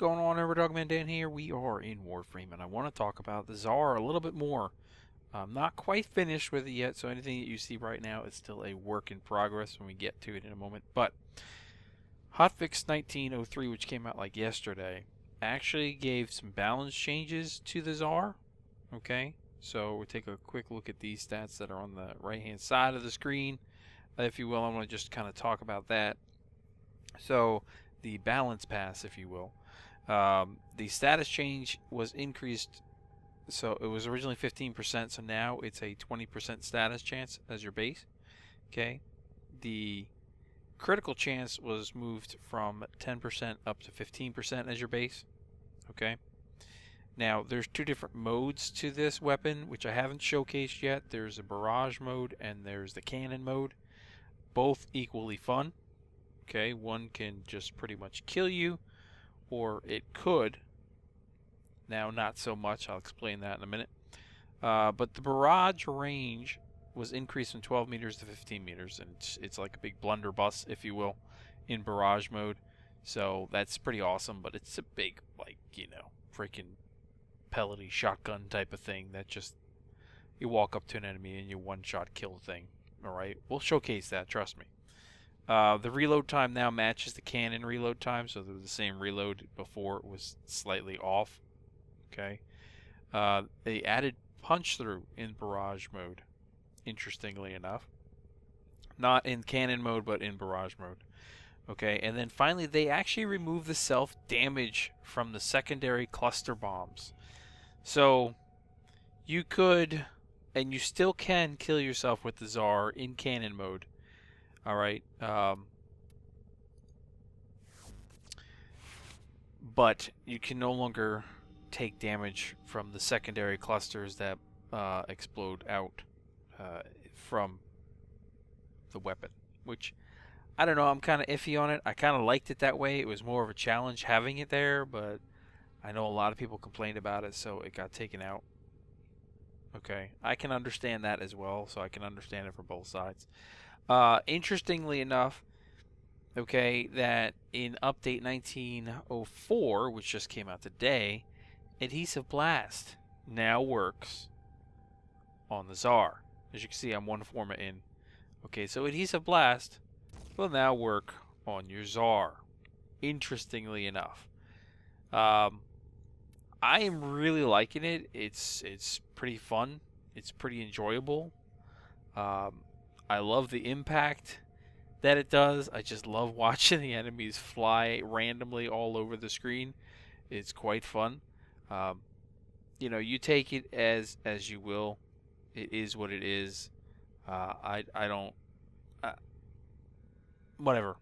going on, Dogman Dan here? We are in Warframe, and I want to talk about the ZARR a little bit more. I'm not quite finished with it yet, so anything that you see right now is still a work in progress when we get to it in a moment. But Hotfix 1903, which came out like yesterday, actually gave some balance changes to the ZARR. Okay, so we'll take a quick look at these stats that are on the right-hand side of the screen, if you will. I want to just kind of talk about that. So the balance pass, if you will. The status change was increased, so it was originally 15%, so now it's a 20% status chance as your base. Okay, the critical chance was moved from 10% up to 15% as your base. Okay, now there's two different modes to this weapon, which I haven't showcased yet. There's a barrage mode and there's the cannon mode, both equally fun. Okay, one can just pretty much kill you, or it could. Now, not so much. I'll explain that in a minute. But the barrage range was increased from 12 meters to 15 meters, and it's like a big blunderbuss, if you will, in barrage mode. So that's pretty awesome, but it's a big, like, you know, freaking pellety shotgun type of thing that just, you walk up to an enemy and you one-shot kill the thing. Alright, we'll showcase that, trust me. The reload time now matches the cannon reload time, so they're the same reload. Before it was slightly off. Okay. They added punch through in barrage mode, interestingly enough. Not in cannon mode, but in barrage mode. Okay, and then finally they actually removed the self-damage from the secondary cluster bombs. So you could, and you still can, kill yourself with the ZARR in cannon mode. Alright, but you can no longer take damage from the secondary clusters that explode out from the weapon, which, I don't know, I'm kind of iffy on it. I kind of liked it that way. It was more of a challenge having it there, but I know a lot of people complained about it, so it got taken out. Okay, I can understand that as well, so I can understand it from both sides. Interestingly enough, okay, that in update 1904, which just came out today, Adhesive Blast now works on the ZARR. As you can see, I'm one format in. Okay, so Adhesive Blast will now work on your ZARR. Interestingly enough, I am really liking it. It's pretty fun. It's pretty enjoyable. I love the impact that it does. I just love watching the enemies fly randomly all over the screen. It's quite fun. You know, you take it as you will. It is what it is. I don't whatever.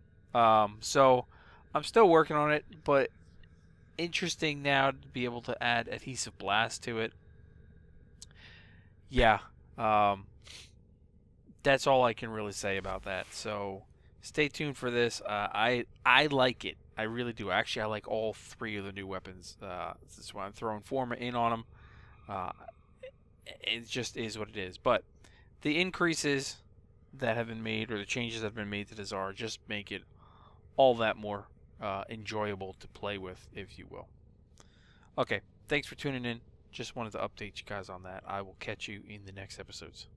So I'm still working on it, but interesting now to be able to add Adhesive Blast to it. Yeah. That's all I can really say about that. So stay tuned for this. I like it. I really do. Actually, I like all three of the new weapons. That's why I'm throwing Forma in on them. It just is what it is. But the increases that have been made, or the changes that have been made to the ZARR, just make it all that more enjoyable to play with, if you will. Okay, thanks for tuning in. Just wanted to update you guys on that. I will catch you in the next episodes.